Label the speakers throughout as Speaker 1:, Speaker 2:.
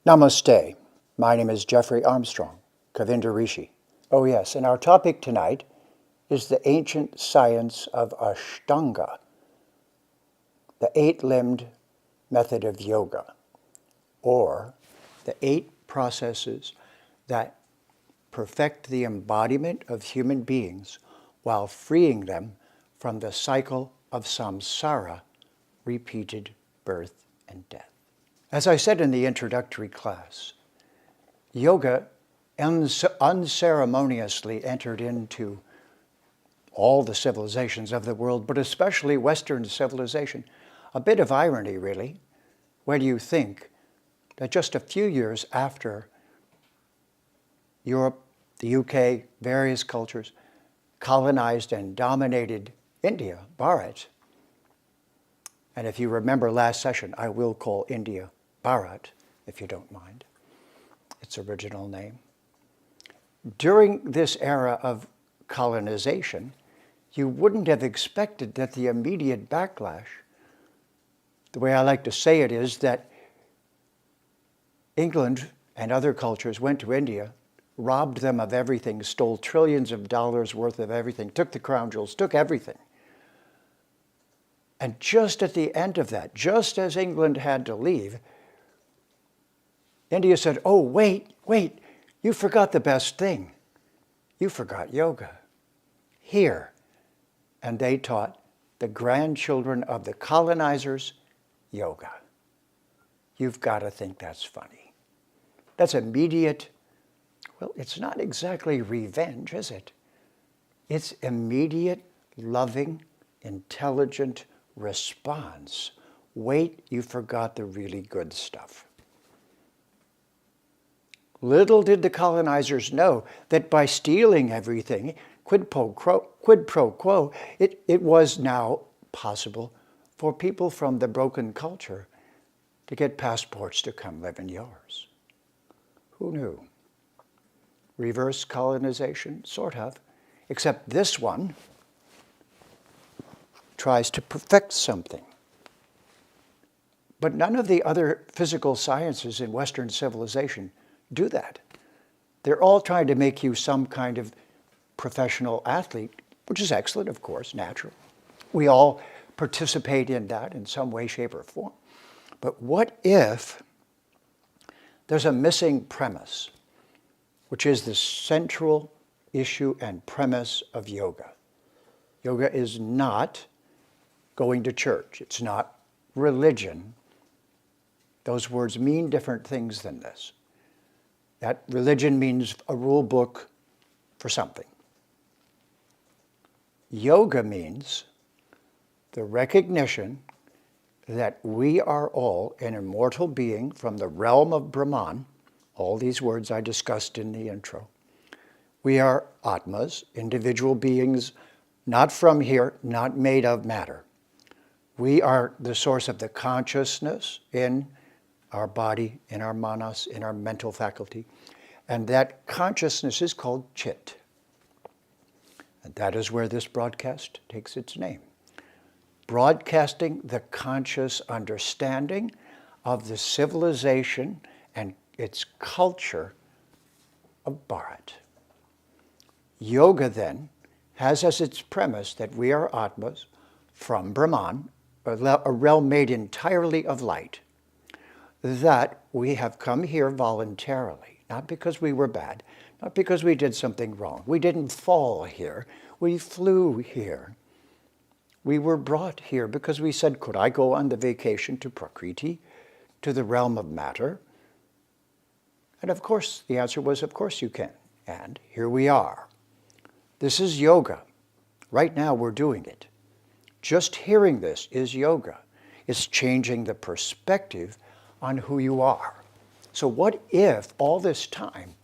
Speaker 1: Namaste. My name is Jeffrey Armstrong, Kavindra Rishi. Oh yes, and our topic tonight is the ancient science of Ashtanga, the eight-limbed method of yoga, or the 8 processes that perfect the embodiment of human beings while freeing them from the cycle of samsara, repeated birth and death. As I said in the introductory class, yoga unceremoniously entered into all the civilizations of the world, but especially Western civilization. A bit of irony, really, when you think that just a few years after Europe, the UK, various cultures colonized and dominated India, Bharat, and if you remember last session, I will call India Bharat, if you don't mind, its original name. During this era of colonization, you wouldn't have expected that the immediate backlash, the way I like to say it is that England and other cultures went to India, robbed them of everything, stole trillions of dollars worth of everything, took the crown jewels, took everything. And just at the end of that, just as England had to leave, India said, oh, wait, you forgot the best thing. You forgot yoga. Here. And they taught the grandchildren of the colonizers yoga. You've got to think that's funny. That's immediate. Well, it's not exactly revenge, is it? It's immediate, loving, intelligent response. Wait, you forgot the really good stuff. Little did the colonizers know that by stealing everything, quid pro quo, it was now possible for people from the broken culture to get passports to come live in yours. Who knew? Reverse colonization, sort of, except this one tries to perfect something. But none of the other physical sciences in Western civilization do that. They're all trying to make you some kind of professional athlete, which is excellent, of course, natural. We all participate in that in some way, shape, or form. But what if there's a missing premise, which is the central issue and premise of yoga? Yoga is not going to church. It's not religion. Those words mean different things than this. That religion means a rule book for something. Yoga means the recognition that we are all an immortal being from the realm of Brahman, all these words I discussed in the intro. We are Atmas, individual beings, not from here, not made of matter. We are the source of the consciousness in our body, in our manas, in our mental faculty. And that consciousness is called Chit. And that is where this broadcast takes its name. Broadcasting the conscious understanding of the civilization and its culture of Bharat. Yoga then has as its premise that we are Atmas from Brahman, a realm made entirely of light, that we have come here voluntarily, not because we were bad, not because we did something wrong. We didn't fall here. We flew here. We were brought here because we said, could I go on the vacation to Prakriti, to the realm of matter? And of course, the answer was, of course you can. And here we are. This is yoga. Right now we're doing it. Just hearing this is yoga. It's changing the perspective on who you are. So what if all this time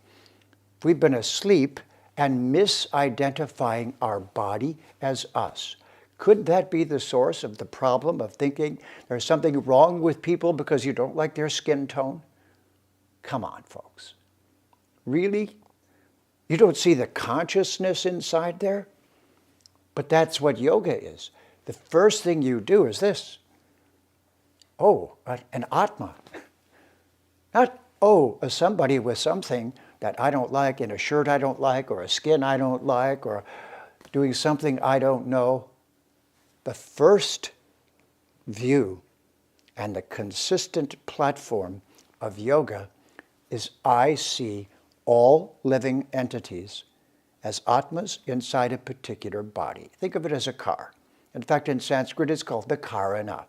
Speaker 1: we've been asleep and misidentifying our body as us? Could that be the source of the problem of thinking there's something wrong with people because you don't like their skin tone? Come on, folks. Really? You don't see the consciousness inside there? But that's what yoga is. The first thing you do is this. Oh, an Atma. Not, oh, somebody with something that I don't like, in a shirt I don't like, or a skin I don't like, or doing something I don't know. The first view and the consistent platform of yoga is I see all living entities as atmas inside a particular body. Think of it as a car. In fact, in Sanskrit, it's called the karana.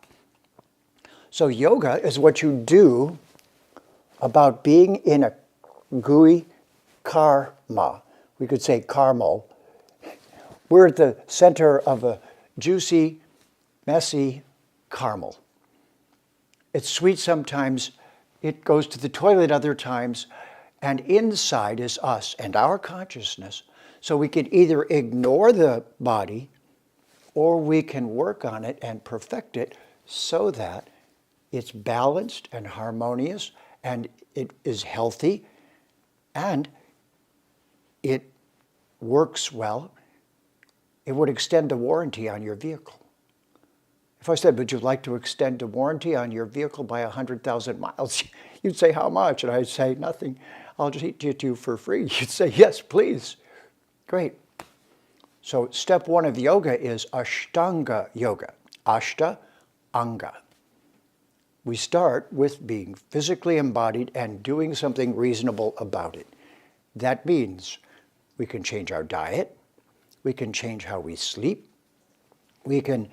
Speaker 1: So yoga is what you do about being in a gooey karma. We could say caramel. We're at the center of a juicy, messy caramel. It's sweet sometimes, it goes to the toilet other times, and inside is us and our consciousness. So we can either ignore the body or we can work on it and perfect it so that it's balanced and harmonious and it is healthy and it works well. It would extend the warranty on your vehicle. If I said, would you like to extend the warranty on your vehicle by 100,000 miles? You'd say, how much? And I'd say, nothing. I'll just teach it to you for free. You'd say, yes, please. Great. So step one of yoga is Ashtanga yoga. Ashta, anga. We start with being physically embodied and doing something reasonable about it. That means we can change our diet. We can change how we sleep. We can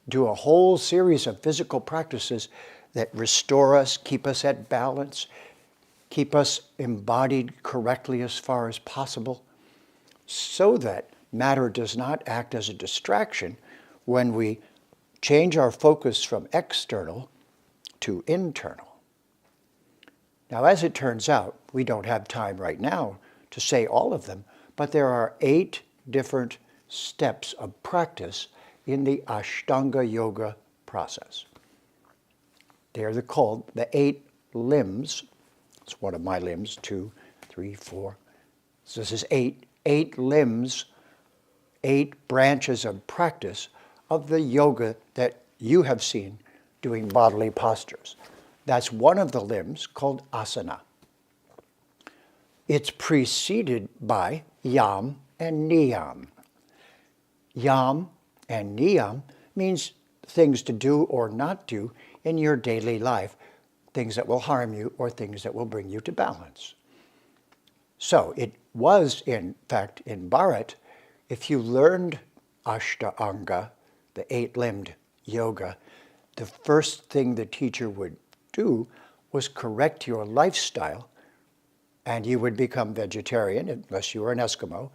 Speaker 1: do a whole series of physical practices that restore us, keep us at balance, keep us embodied correctly as far as possible, so that matter does not act as a distraction when we change our focus from external to internal. Now, as it turns out, we don't have time right now to say all of them, but there are 8 different steps of practice in the Ashtanga yoga process. They're called the 8 limbs. It's one of my limbs, 2, 3, 4. So this is 8 limbs, 8 branches of practice of the yoga that you have seen doing bodily postures. That's one of the limbs called asana. It's preceded by yam and niyam. Yam and niyam means things to do or not do in your daily life, things that will harm you or things that will bring you to balance. So it was, in fact, in Bharat, if you learned Ashtanga, the 8-limbed yoga, the first thing the teacher would do was correct your lifestyle, and you would become vegetarian, unless you were an Eskimo.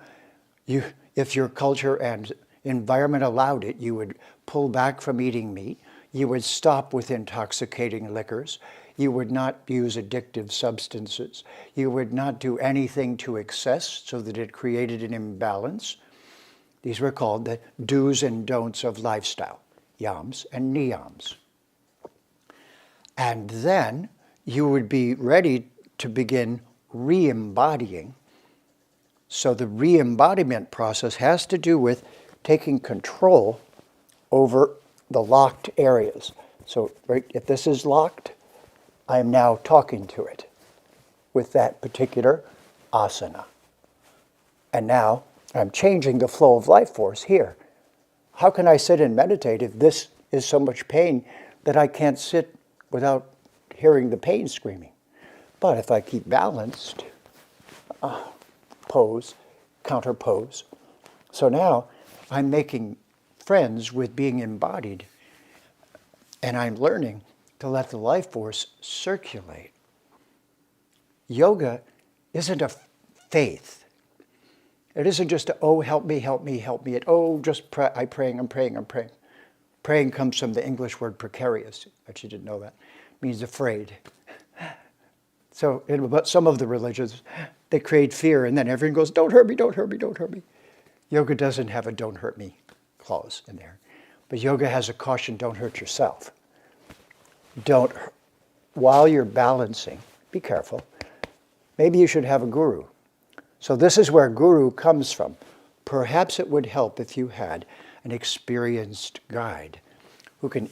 Speaker 1: If your culture and environment allowed it, you would pull back from eating meat. You would stop with intoxicating liquors. You would not use addictive substances. You would not do anything to excess so that it created an imbalance. These were called the do's and don'ts of lifestyle, yams and niyams. And then you would be ready to begin re-embodying. So the re-embodiment process has to do with taking control over the locked areas. So right, if this is locked, I am now talking to it with that particular asana. And now I'm changing the flow of life force here. How can I sit and meditate if this is so much pain that I can't sit without hearing the pain screaming? But if I keep balanced, pose, counter pose. So now I'm making friends with being embodied, and I'm learning to let the life force circulate. Yoga isn't a faith. It isn't just a, oh, help me, help me, help me. I'm praying. Praying comes from the English word precarious. Actually, didn't know that. It means afraid. So in some of the religions, they create fear, and then everyone goes, don't hurt me, don't hurt me, don't hurt me. Yoga doesn't have a don't hurt me clause in there. But yoga has a caution, don't hurt yourself. While you're balancing, be careful. Maybe you should have a guru. So this is where guru comes from. Perhaps it would help if you had an experienced guide who can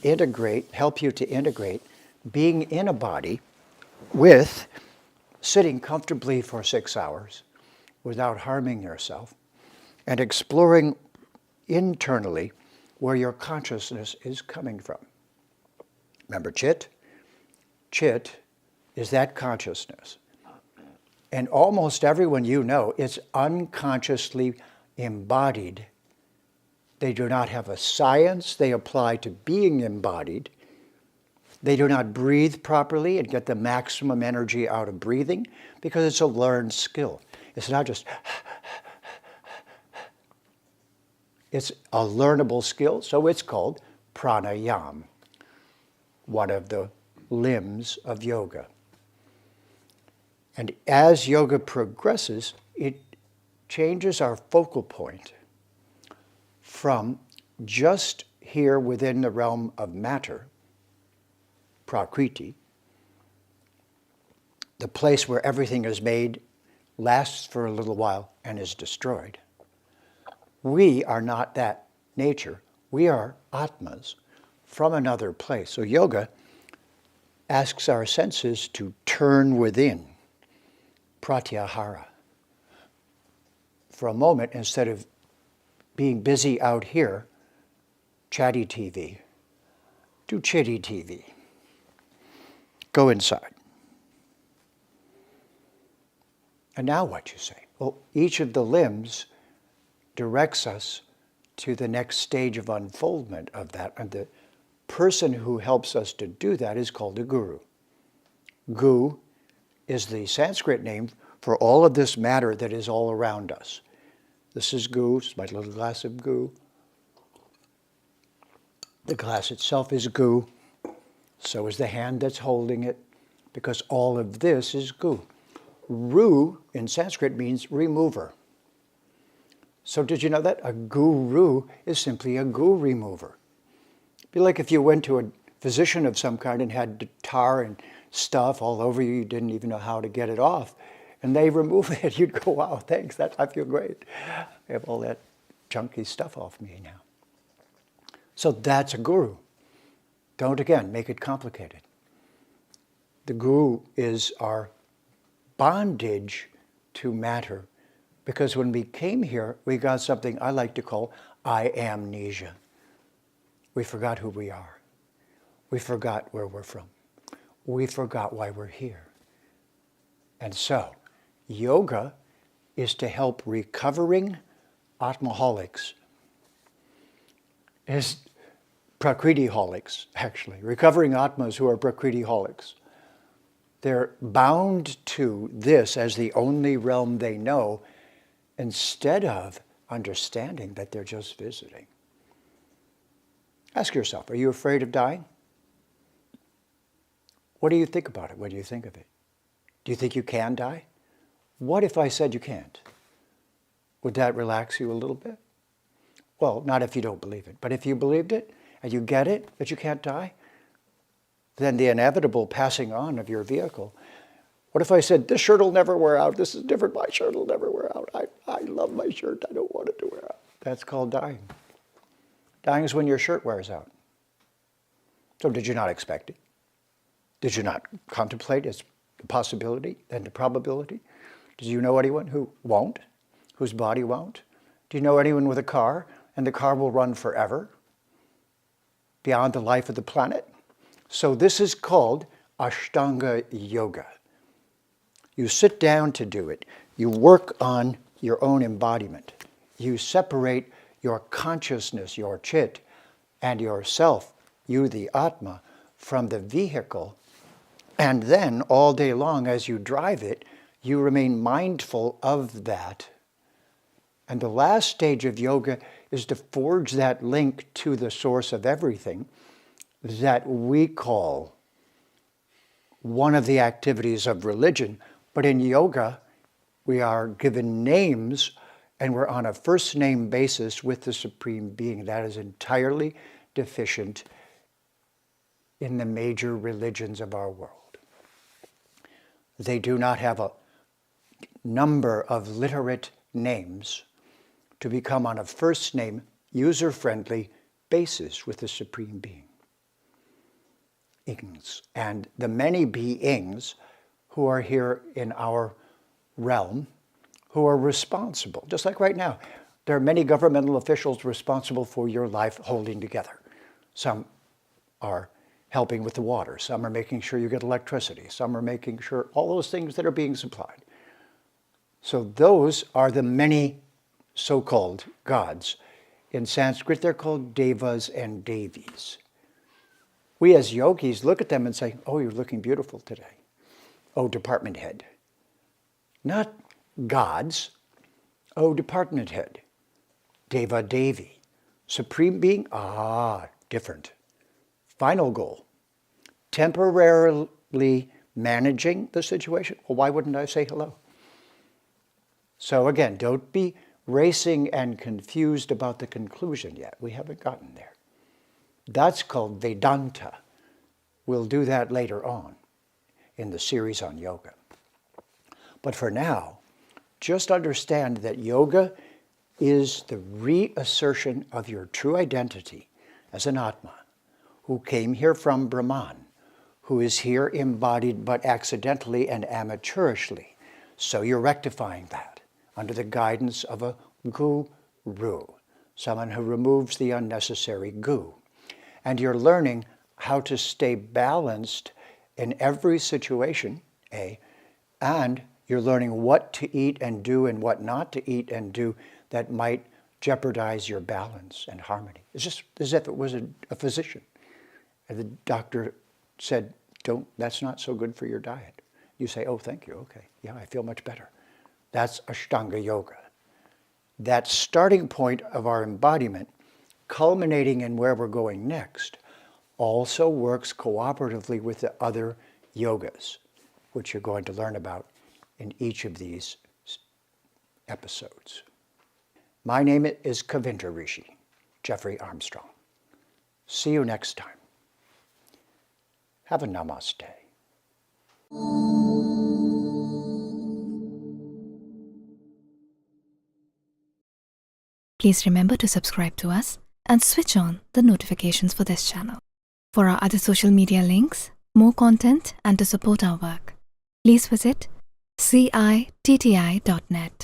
Speaker 1: help you to integrate being in a body with sitting comfortably for 6 hours without harming yourself, and exploring internally where your consciousness is coming from. Remember Chit? Chit is that consciousness. And almost everyone you know is unconsciously embodied. They do not have a science they apply to being embodied. They do not breathe properly and get the maximum energy out of breathing because it's a learned skill. It's not just, it's a learnable skill, so it's called pranayama, one of the limbs of yoga. And as yoga progresses, it changes our focal point from just here within the realm of matter, prakriti, the place where everything is made, lasts for a little while, and is destroyed. We are not that nature. We are atmas from another place. So yoga asks our senses to turn within, pratyahara. For a moment, instead of being busy out here, chatty TV, do chitty TV. Go inside. And now what you say? Well, each of the limbs directs us to the next stage of unfoldment of that. And the person who helps us to do that is called a guru. Gu is the Sanskrit name for all of this matter that is all around us. This is gu, it's my little glass of gu. The glass itself is gu, so is the hand that's holding it, because all of this is gu. Ru in Sanskrit means remover. So did you know that? A guru is simply a gu remover. It'd be like if you went to a physician of some kind and had tar and stuff all over you, you didn't even know how to get it off, and they remove it, you'd go, wow, thanks, I feel great. I have all that junky stuff off me now. So that's a guru. Don't, again, make it complicated. The guru is our bondage to matter, because when we came here, we got something I like to call I-amnesia. We forgot who we are. We forgot where we're from. We forgot why we're here. And so, yoga is to help recovering atmaholics, is prakriti-holics, actually, recovering atmas who are prakriti-holics. They're bound to this as the only realm they know, instead of understanding that they're just visiting. Ask yourself, are you afraid of dying? What do you think about it? What do you think of it? Do you think you can die? What if I said you can't? Would that relax you a little bit? Well, not if you don't believe it. But if you believed it, and you get it, that you can't die, then the inevitable passing on of your vehicle. What if I said, this shirt will never wear out, this is different, my shirt will never wear out, I love my shirt, I don't want it to wear out. That's called dying. Dying is when your shirt wears out. So did you not expect it? Did you not contemplate its possibility and the probability? Do you know anyone who won't, whose body won't? Do you know anyone with a car, and the car will run forever, beyond the life of the planet? So this is called Ashtanga yoga. You sit down to do it. You work on your own embodiment. You separate your consciousness, your chit, and yourself, you the Atma, from the vehicle. And then all day long as you drive it, you remain mindful of that. And the last stage of yoga is to forge that link to the source of everything that we call one of the activities of religion. But in yoga, we are given names, and we're on a first name basis with the Supreme Being. That is entirely deficient in the major religions of our world. They do not have a number of literate names to become on a first name, user-friendly basis with the Supreme Being. And the many beings who are here in our realm who are responsible. Just like right now, there are many governmental officials responsible for your life holding together. Some are helping with the water. Some are making sure you get electricity. Some are making sure all those things that are being supplied. So those are the many so-called gods. In Sanskrit, they're called devas and devis. We as yogis look at them and say, oh, you're looking beautiful today. Oh, department head. Not gods. Oh, department head. Deva Devi. Supreme being? Different. Final goal. Temporarily managing the situation? Well, why wouldn't I say hello? So again, don't be racing and confused about the conclusion yet. We haven't gotten there. That's called Vedanta. We'll do that later on in the series on yoga. But for now, just understand that yoga is the reassertion of your true identity as an Atma, who came here from Brahman, who is here embodied but accidentally and amateurishly. So you're rectifying that under the guidance of a guru, someone who removes the unnecessary gu. And you're learning how to stay balanced in every situation, and you're learning what to eat and do and what not to eat and do that might jeopardize your balance and harmony. It's just as if it was a physician. And the doctor said, that's not so good for your diet. You say, oh, thank you, okay. Yeah, I feel much better. That's Ashtanga yoga. That starting point of our embodiment, culminating in where we're going next, also works cooperatively with the other yogas, which you're going to learn about in each of these episodes. My name is Kavindra Rishi, Jeffrey Armstrong. See you next time. Have a namaste.
Speaker 2: Please remember to subscribe to us and switch on the notifications for this channel. For our other social media links, more content, and to support our work, please visit citti.net.